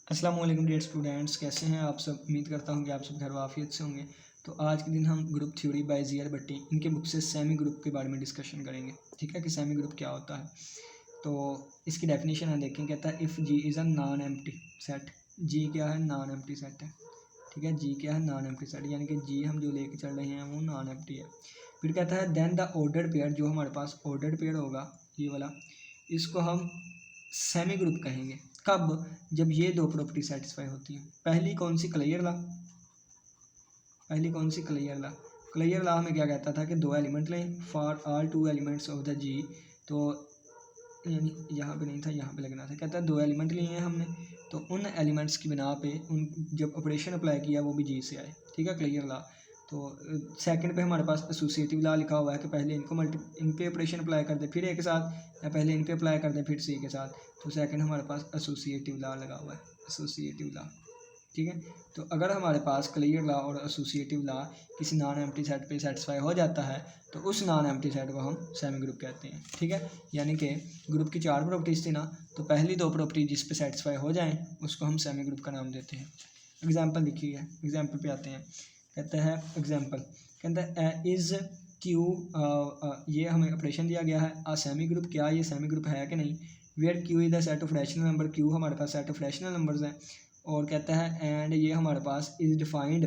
अस्सलाम वालेकुम dear students, कैसे हैं आप सब। उम्मीद करता हूं कि आप सब खैर वाफियत से होंगे। तो आज के दिन हम ग्रुप थ्योरी बाय ज़िया भट्टी इनके बुक से सेमी ग्रुप के बारे में डिस्कशन करेंगे। ठीक है कि सेमी ग्रुप क्या होता है। तो इसकी डेफिनेशन हम देखें। कहता है if G is a non empty set. G क्या है? नॉन एम्प्टी सेट है। ठीक है, जी क्या है? नॉन एम्प्टी सेट, यानी कि जी हम जो लेके चल रहे हैं वो नॉन एम्प्टी है। फिर कहता है देन द ऑर्डर्ड पेयर, जो हमारे पास ऑर्डर्ड पेयर होगा ये वाला, इसको हम सेमी ग्रुप कहेंगे। कब? जब ये दो प्रॉपर्टी सेटिस्फाई होती हैं। पहली कौन सी? क्लियर ला। पहली कौन सी? क्लियर ला। क्लियर ला हमें क्या कहता था कि दो एलिमेंट लें for all two elements of the G. तो यानी यहाँ पे नहीं था, यहाँ पे लगना था। कहता है दो एलिमेंट लिए हैं हमने, तो उन एलिमेंट्स की बिना पे उन जब ऑपरेशन अप्लाई किया वो भी जी से आए। ठीक है, क्लियर ला। तो सेकंड पे हमारे पास एसोसिएटिव ला लिखा हुआ है कि पहले इन पे ऑपरेशन अप्लाई कर दे फिर एक साथ, या पहले इन पे अप्लाई कर दे फिर सी के साथ। तो सेकंड हमारे पास एसोसिएटिव ला लगा हुआ है, एसोसिएटिव ला। ठीक है, तो अगर हमारे पास क्लियर ला और एसोसिएटिव ला किसी नॉन एम्प्टी सेट पे सेटिस्फाई हो जाता है तो उस नॉन एम्प्टी सेट को हम सेमी ग्रुप कहते हैं। ठीक है, यानी कि ग्रुप की चार प्रॉपर्टीज थी ना, तो पहली दो प्रॉपर्टी जिस पे सेटिस्फाई हो जाएं उसको हम सेमी ग्रुप का नाम देते हैं। एग्जाम्पल लिखिए, एग्जाम्पल पे आते हैं। कहते हैं एग्जाम्पल, कहता है इज़ क्यू, ये हमें ऑपरेशन दिया गया है आ सेमी ग्रुप। क्या ये सेमी ग्रुप है कि नहीं? Where Q is the set of rational number, Q हमारे पास सेट ऑफ रैशनल नंबर्स हैं। और कहता है एंड ये हमारे पास is defined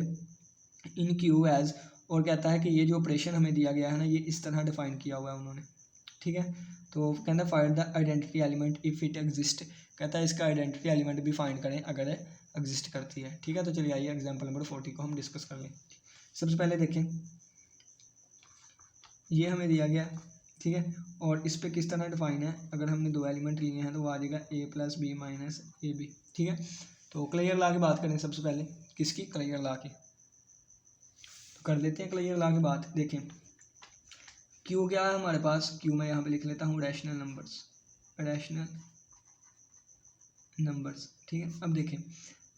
in Q as, और कहता है कि ये जो ऑपरेशन हमें दिया गया है ना ये इस तरह डिफाइन किया हुआ है उन्होंने। ठीक है, तो कहता है find the identity element if it exist. कहता है इसका आइडेंटिटी एलिमेंट भी फाइंड करें अगर एग्जिस्ट करती है। ठीक है, तो चलिए आइए एग्जाम्पल नंबर 40 को हम डिस्कस कर लें। सबसे पहले देखें, ये हमें दिया गया। ठीक है, और इस पर किस तरह डिफाइन है। अगर हमने दो एलिमेंट लिए हैं तो वो आ जाएगा a plus b minus a b. ठीक है, तो क्लियर ला की बात करें सबसे पहले। किसकी? क्लियर ला की। तो कर लेते हैं क्लियर ला की बात। देखें क्यू क्या है हमारे पास। क्यू मैं यहाँ पे लिख लेता हूँ रैशनल नंबर्स, रैशनल नंबर्स। ठीक है, अब देखें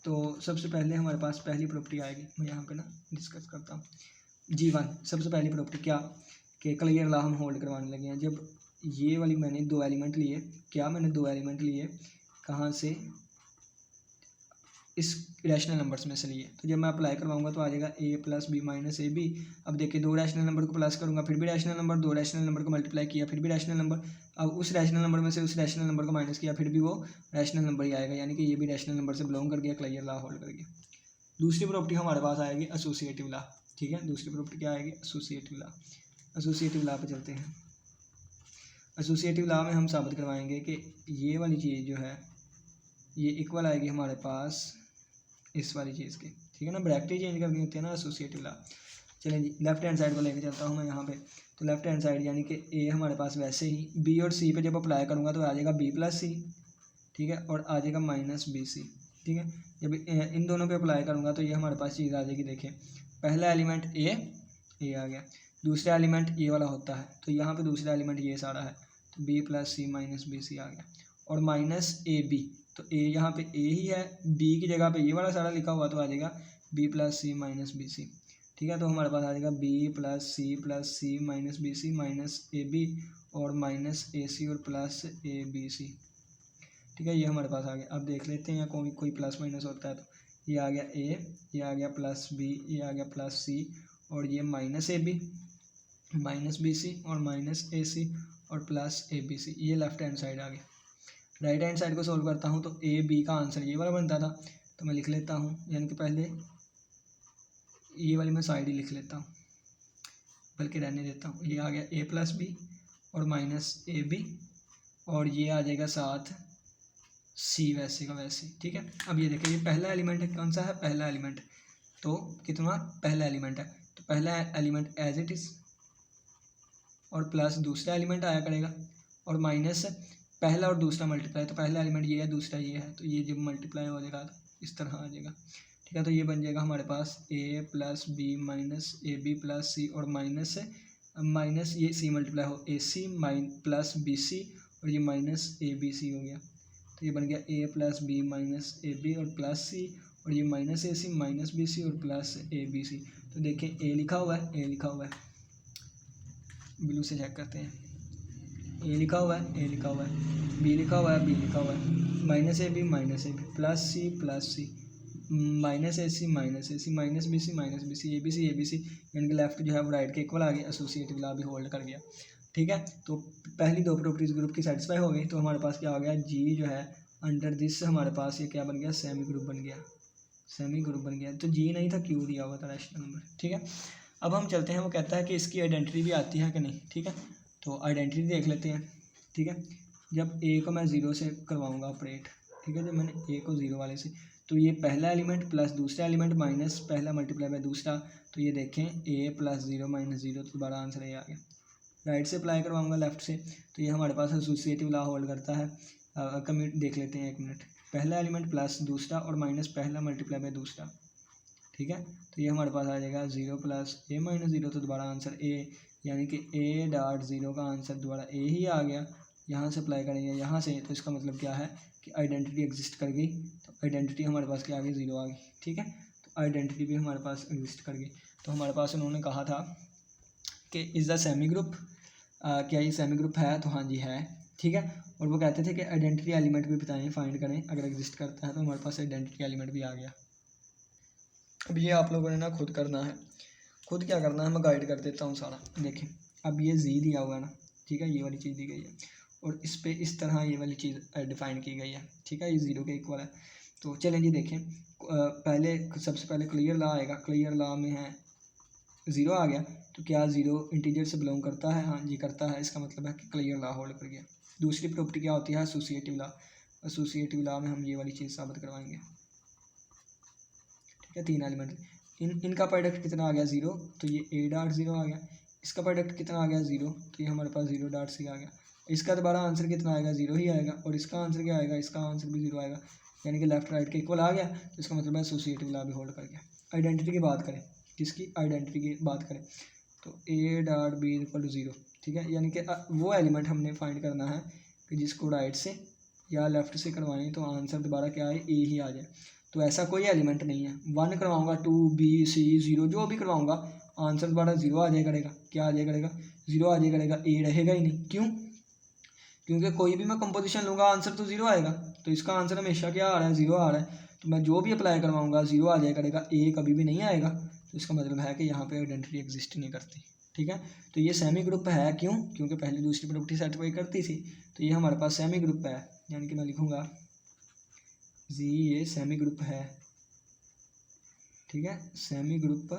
तो सबसे पहले हमारे पास पहली प्रॉपर्टी आएगी, मैं यहाँ पे ना डिस्कस करता हूँ। G1 सबसे पहली प्रॉपर्टी क्या कि क्लियर ला हम होल्ड करवाने लगे हैं। जब ये वाली मैंने दो एलिमेंट लिए, क्या मैंने दो एलिमेंट लिए कहाँ से? इस रैशनल नंबर्स में से लिए। तो जब मैं अप्लाई करवाऊंगा तो आ जाएगा a plus b minus a b. अब देखिए दो रैशनल नंबर को प्लस करूंगा फिर भी रैशनल नंबर, दो रैशनल नंबर को मल्टीप्लाई किया फिर भी रैशनल नंबर। अब उस रैशनल नंबर में से उस रैशनल नंबर को माइनस किया फिर भी वो रैशनल नंबर ही आएगा, यानी कि ये भी रैशनल नंबर से बिलोंग कर गया, क्लियर ला होल्ड कर गया। दूसरी प्रॉपर्टी हमारे पास आएगी एसोसिएटिव ला। ठीक है, दूसरी प्रॉपर्टी क्या आएगी? एसोसिएटिव ला। एसोसिएटिव ला पे चलते हैं। एसोसिएटिव ला में हम साबित करवाएंगे कि ये वाली चीज़ जो है ये इक्वल आएगी हमारे पास इस वाली चीज़ के। ठीक है ना, ब्रैकेट ही चेंज करनी होती है ना एसोसिएटिव ला। चलें जी, लेफ्ट हैंड साइड को लेके चलता हूँ मैं यहाँ पे। तो लेफ्ट हैंड साइड यानी कि ए हमारे पास वैसे ही, बी और सी पे जब अप्लाई करूँगा तो आ जाएगा बी प्लस सी। ठीक है, और आ जाएगा माइनस बी सी। ठीक है, जब इन दोनों पे अप्लाई करूँगा तो ये हमारे पास चीज़ आ जाएगी। देखिए पहला एलिमेंट ए आ गया, दूसरा एलिमेंट ये वाला होता है तो यहाँ पे दूसरा एलिमेंट ये सारा है, तो B plus c minus b सी आ गया। और माइनस ए बी, तो ए यहाँ पे ए ही है, बी की जगह पे ये वाला सारा लिखा हुआ तो आ जाएगा b plus c minus b c. ठीक है, तो हमारे पास आ जाएगा b plus c minus b c minus a b और माइनस ए सी और प्लस ए बी सी। ठीक है, ये हमारे पास आ गया। अब देख लेते हैं कोई प्लस माइनस होता है तो ये आ गया ए, ये आ गया प्लस बी, ये आ गया प्लस सी और ये minus a b minus b c और माइनस ए सी और प्लस ए बी सी। ये लेफ्ट हैंड साइड आ गया। राइट हैंड साइड को सॉल्व करता हूँ तो ए बी का आंसर ये वाला बनता था, तो मैं लिख लेता हूँ, यानी कि पहले ये वाली मैं साइड ही लिख लेता हूँ, बल्कि रहने देता हूँ। ये आ गया ए प्लस बी और माइनस ए बी और ये आ जाएगा साथ सी वैसे का वैसे। ठीक है, अब ये देखिए ये पहला एलिमेंट है, कौन सा है? पहला एलिमेंट। तो कितना? पहला एलिमेंट है, तो पहला एलिमेंट एज इट इज़ और प्लस दूसरा एलिमेंट आया करेगा और माइनस पहला और दूसरा मल्टीप्लाई, तो पहला एलिमेंट ये है दूसरा ये है, तो ये जब मल्टीप्लाई हो जाएगा तो इस तरह आ जाएगा। ठीक है, तो ये बन जाएगा हमारे पास a plus b minus a b plus c और माइनस ये सी मल्टीप्लाई हो ए सी प्लस बी सी और ये माइनस ए बी सी हो गया। तो ये बन गया a plus b minus a b और प्लस सी और ये minus a c minus b c और प्लस ए बी सी। तो देखें ए लिखा हुआ है, ए लिखा हुआ है, ब्लू से चेक करते हैं। ए लिखा हुआ है, बी लिखा हुआ है, बी लिखा हुआ है, minus a b plus c minus a c minus b c a b c यानी कि लेफ्ट जो है वो राइट के इक्वल आ गया, एसोसिएटिव लॉ भी होल्ड कर गया। ठीक है, तो पहली दो प्रॉपर्टीज ग्रुप की सेटिस्फाई हो गई, तो हमारे पास क्या हो गया, जी जो है अंडर दिस हमारे पास ये क्या बन गया, सेमी ग्रुप बन गया। तो जी नहीं था, क्यू दिया हुआ था रैशनल नंबर। ठीक है, अब हम चलते हैं, वो कहता है कि इसकी आइडेंटिटी भी आती है कि नहीं। ठीक है, तो आइडेंटिटी देख लेते हैं। ठीक है, जब ए को मैं ज़ीरो से करवाऊँगा ऑपरेट, ठीक है, जब मैंने ए को ज़ीरो वाले से, तो ये पहला एलिमेंट प्लस दूसरा एलिमेंट माइनस पहला मल्टीप्लाई बाय दूसरा, तो ये देखें ए प्लस ज़ीरो माइनस ज़ीरो, तो दोबारा आंसर ये आ गया। राइट से अप्लाई करवाऊँगा लेफ्ट से, तो ये हमारे पास एसोसिएटिव लॉ होल्ड करता है। कम्यूट देख लेते हैं, 1 मिनट। पहला एलिमेंट प्लस दूसरा और माइनस पहला मल्टीप्लाई बाय दूसरा। ठीक है, तो ये हमारे पास आ जाएगा 0 प्लस ए माइनस 0, तो दोबारा आंसर ए, यानी कि ए डॉट ज़ीरो का आंसर दोबारा ए ही आ गया। यहाँ से अप्लाई करेंगे यहाँ से, तो इसका मतलब क्या है कि आइडेंटिटी एग्जिस्ट कर गई। तो आइडेंटिटी हमारे पास क्या आ गई, 0 आ गई। ठीक है, तो आइडेंटिटी भी हमारे पास एग्जिस्ट कर गई। तो हमारे पास उन्होंने कहा था कि इज़ द सेमी ग्रुप, क्या ये सेमी ग्रुप है, तो हाँ जी है। ठीक है, और वो कहते थे कि आइडेंटिटी एलिमेंट भी बताएं, फाइंड करें, अगर एग्जिस्ट करता है तो हमारे पास आइडेंटिटी एलिमेंट भी आ गया। अब ये आप लोगों ने ना खुद करना है, खुद क्या करना है मैं गाइड कर देता हूँ सारा। देखें, अब ये जी दिया हुआ है ना, ठीक है, ये वाली चीज़ दी गई है और इस पे इस तरह ये वाली चीज़ डिफाइन की गई है। ठीक है, ये 0 के इक्वल है। तो चलें जी देखें, पहले सबसे पहले क्लियर लॉ आएगा, क्लियर लॉ में है 0 आ गया, तो क्या 0 इंटीजर से बिलोंग करता है, हाँ जी करता है, इसका मतलब है कि क्लियर लॉ होल्ड कर गया। दूसरी प्रॉपर्टी क्या होती है, एसोसिएटिव लॉ। एसोसिएटिव लॉ में हम ये वाली चीज़ साबित करवाएंगे। ठीक है, 3 एलिमेंट, इनका प्रोडक्ट कितना आ गया 0, तो ये ए डॉट 0 आ गया। इसका प्रोडक्ट कितना आ गया 0, तो ये हमारे पास 0 डॉट सी आ गया। इसका दोबारा आंसर कितना आएगा, 0 ही आएगा, और इसका आंसर क्या आएगा, इसका आंसर भी 0 आएगा, यानी कि लेफ्ट राइट के इक्वल आ गया। तो इसका मतलब है एसोसिएटिव लॉ भी होल्ड कर गया। आइडेंटिटी की बात करें, किसकी आइडेंटिटी की बात करें, तो a dot b equal to 0। ठीक है, यानी कि वो एलिमेंट हमने फाइंड करना है कि जिसको राइट से या लेफ़्ट से करवाएं तो आंसर दोबारा क्या आए, ए ही आ जाए। तो ऐसा कोई एलिमेंट नहीं है, 1 करवाऊँगा, 2 बी सी 0 जो भी करवाऊँगा, आंसर दोबारा 0 आ जाए करेगा। क्या आ जाए करेगा, 0 आ जाए करेगा, ए रहेगा ही नहीं। क्यों, क्योंकि कोई भी मैं कंपोजिशन लूँगा आंसर तो 0 आएगा। तो इसका आंसर हमेशा क्या आ रहा है, 0 आ रहा है। तो मैं जो भी अप्लाई करवाऊँगा 0 आ जाए करेगा, ए कभी भी नहीं आएगा। तो इसका मतलब है कि यहाँ पे आइडेंटिटी एग्जिस्ट नहीं करती। ठीक है, तो ये सेमी ग्रुप है, क्यों, क्योंकि पहली दूसरी प्रॉपर्टी सेटिस्फाई करती थी। तो ये हमारे पास सेमी ग्रुप है, यानी कि मैं लिखूँगा जी ये सेमी ग्रुप है। ठीक है, सेमी ग्रुप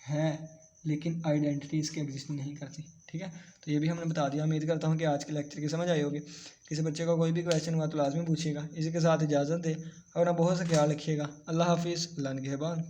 है, लेकिन आइडेंटिटी इसके एग्जिस्ट नहीं करती। ठीक है, तो ये भी हमने बता दिया। उम्मीद करता हूँ कि आज के लेक्चर की समझ आई होगी। किसी बच्चे का कोई भी क्वेश्चन हुआ तो लाजमी पूछिएगा। इसी के साथ इजाज़त दे और आप बहुत सा ख्याल रखिएगा। अल्लाह हाफिज़, अल्लाह निगहबान।